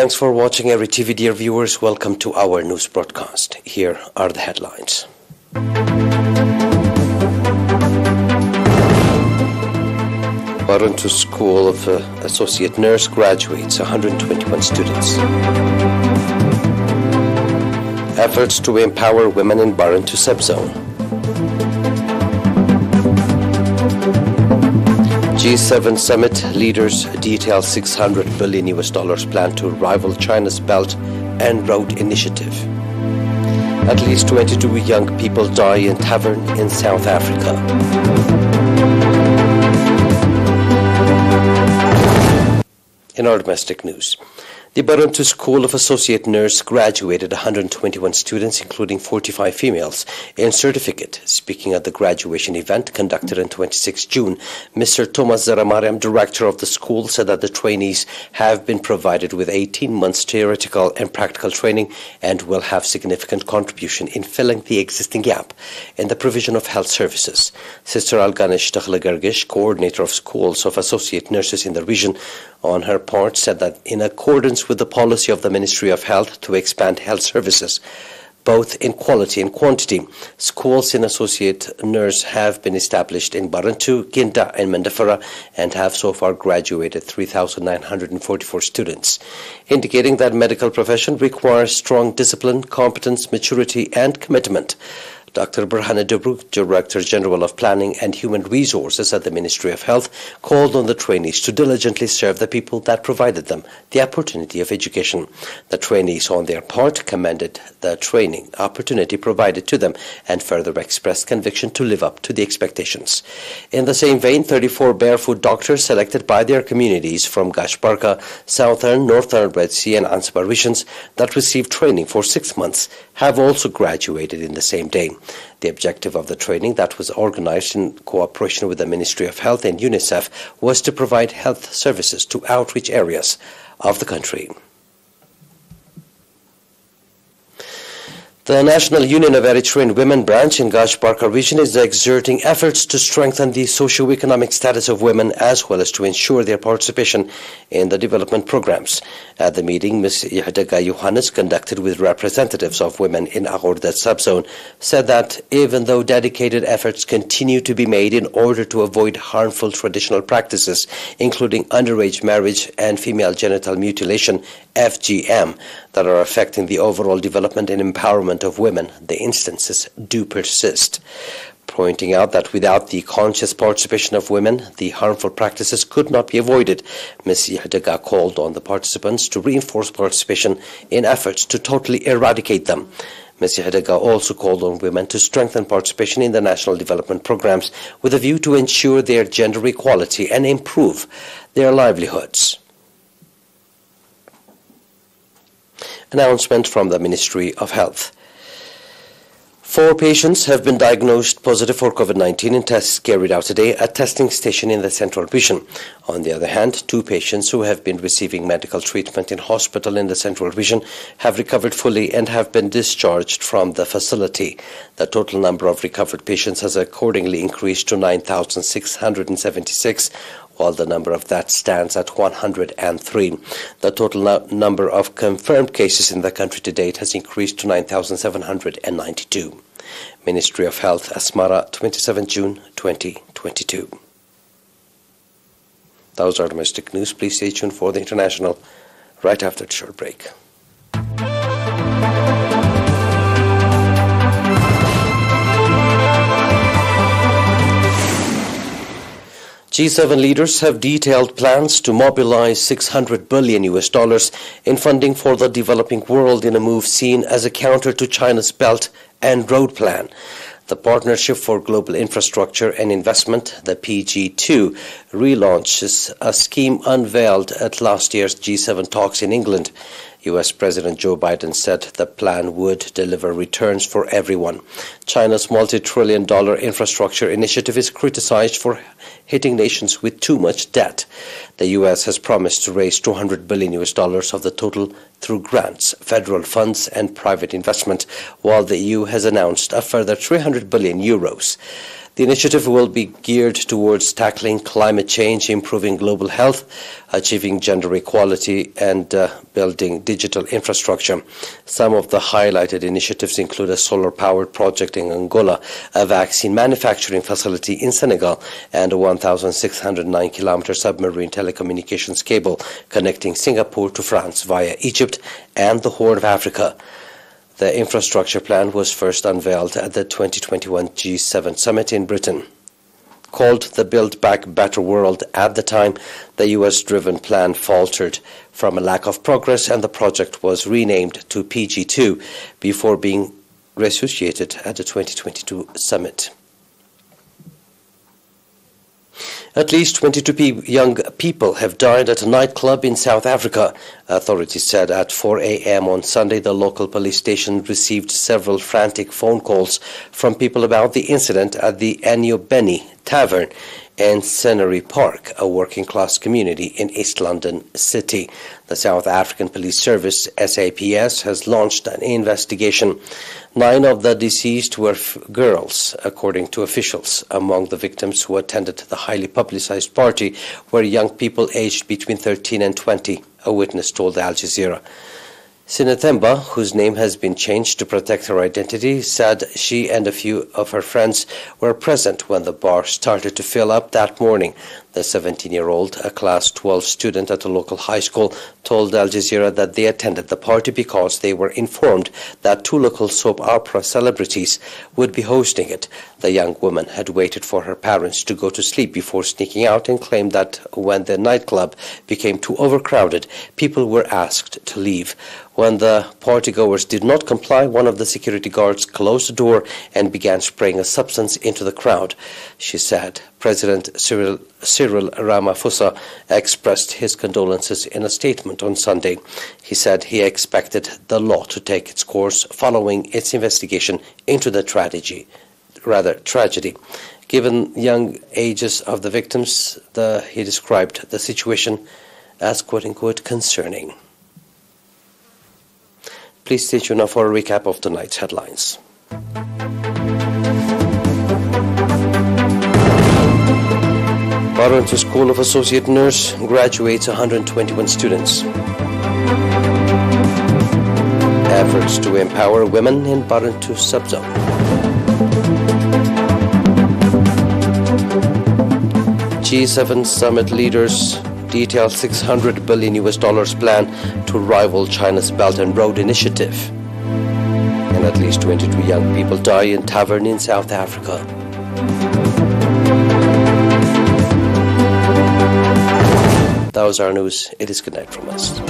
Thanks for watching ERi-TV, dear viewers. Welcome to our news broadcast. Here are the headlines. Barantu School of Associate Nurse graduates 121 students. Efforts to empower women in Barantu subzone. G7 summit leaders detail $600 billion plan to rival China's Belt and Road Initiative. At least 22 young people die in tavern in South Africa. In our domestic news, the Barantu School of Associate Nurse graduated 121 students, including 45 females, in certificate. Speaking at the graduation event conducted on 26 June, Mr. Thomas Zaramariam, director of the school, said that the trainees have been provided with 18 months theoretical and practical training and will have significant contribution in filling the existing gap in the provision of health services. Sister Alganish Takhlagargish, coordinator of schools of associate nurses in the region, on her part said that in accordance with the policy of the Ministry of Health to expand health services, both in quality and quantity, schools in associate nurse have been established in Barantu, Ginda and Mandafara and have so far graduated 3,944 students, indicating that medical profession requires strong discipline, competence, maturity and commitment. Dr. Burhana Dubruk, Director General of Planning and Human Resources at the Ministry of Health, called on the trainees to diligently serve the people that provided them the opportunity of education. The trainees, on their part, commended the training opportunity provided to them and further expressed conviction to live up to the expectations. In the same vein, 34 barefoot doctors selected by their communities from Gashbarka, Southern, Northern Red Sea and Ansbar regions that received training for 6 months have also graduated in the same day. The objective of the training that was organized in cooperation with the Ministry of Health and UNICEF was to provide health services to outreach areas of the country. The National Union of Eritrean Women branch in Gashbarka region is exerting efforts to strengthen the socio-economic status of women as well as to ensure their participation in the development programs. At the meeting, Ms. Yahdaga Yohannes, conducted with representatives of women in Agordat subzone, said that even though dedicated efforts continue to be made in order to avoid harmful traditional practices, including underage marriage and female genital mutilation, FGM, that are affecting the overall development and empowerment of women, the instances do persist. Pointing out that without the conscious participation of women, the harmful practices could not be avoided, Ms. Yahdaga called on the participants to reinforce participation in efforts to totally eradicate them. Ms. Yahdaga also called on women to strengthen participation in the national development programs with a view to ensure their gender equality and improve their livelihoods. Announcement from the Ministry of Health. 4 patients have been diagnosed positive for COVID-19 in tests carried out today at testing station in the Central Region. On the other hand, 2 patients who have been receiving medical treatment in hospital in the Central Region have recovered fully and have been discharged from the facility. The total number of recovered patients has accordingly increased to 9,676, while the number of that stands at 103. The total number of confirmed cases in the country to date has increased to 9,792. Ministry of Health, Asmara, 27 June 2022. Those are domestic news. Please stay tuned for the international right after the short break. G7 leaders have detailed plans to mobilize $600 billion in funding for the developing world in a move seen as a counter to China's Belt and Road Plan. The Partnership for Global Infrastructure and Investment, the PG2, relaunches a scheme unveiled at last year's G7 talks in England. U.S. President Joe Biden said the plan would deliver returns for everyone. China's multi-trillion-dollar infrastructure initiative is criticized for hitting nations with too much debt. The U.S. has promised to raise $200 billion of the total through grants, federal funds and private investment, while the EU has announced a further €300 billion. The initiative will be geared towards tackling climate change, improving global health, achieving gender equality, and building digital infrastructure. Some of the highlighted initiatives include a solar-powered project in Angola, a vaccine manufacturing facility in Senegal, and a 1,609-kilometer submarine telecommunications cable connecting Singapore to France via Egypt and the Horn of Africa. The infrastructure plan was first unveiled at the 2021 G7 summit in Britain. Called the Build Back Better World at the time, the US-driven plan faltered from a lack of progress, and the project was renamed to PG2 before being resuscitated at the 2022 summit. At least 22 young people have died at a nightclub in South Africa. Authorities said at 4 a.m. on Sunday the local police station received several frantic phone calls from people about the incident at the Enyobeni Tavern in Scenery Park, a working-class community in East London City. The South African Police Service, SAPS, has launched an investigation. 9 of the deceased were girls, according to officials. Among the victims who attended the highly publicized party were young people aged between 13 and 20, a witness told Al Jazeera. Sinathemba, whose name has been changed to protect her identity, said she and a few of her friends were present when the bar started to fill up that morning. The 17-year-old, a Class 12 student at a local high school, told Al Jazeera that they attended the party because they were informed that 2 local soap opera celebrities would be hosting it. The young woman had waited for her parents to go to sleep before sneaking out and claimed that when the nightclub became too overcrowded, people were asked to leave. When the partygoers did not comply, one of the security guards closed the door and began spraying a substance into the crowd, she said. President Cyril Ramaphosa expressed his condolences in a statement on Sunday. He said he expected the law to take its course following its investigation into the tragedy. Given young ages of the victims, he described the situation as quote-unquote concerning. Please stay tuned now for a recap of tonight's headlines. Baronto School of Associate Nurse graduates 121 students. Efforts to empower women in Baronto subzone. G7 summit leaders detail $600 billion plan to rival China's Belt and Road Initiative. And at least 22 young people die in tavern in South Africa. That was our news. It is good night from us.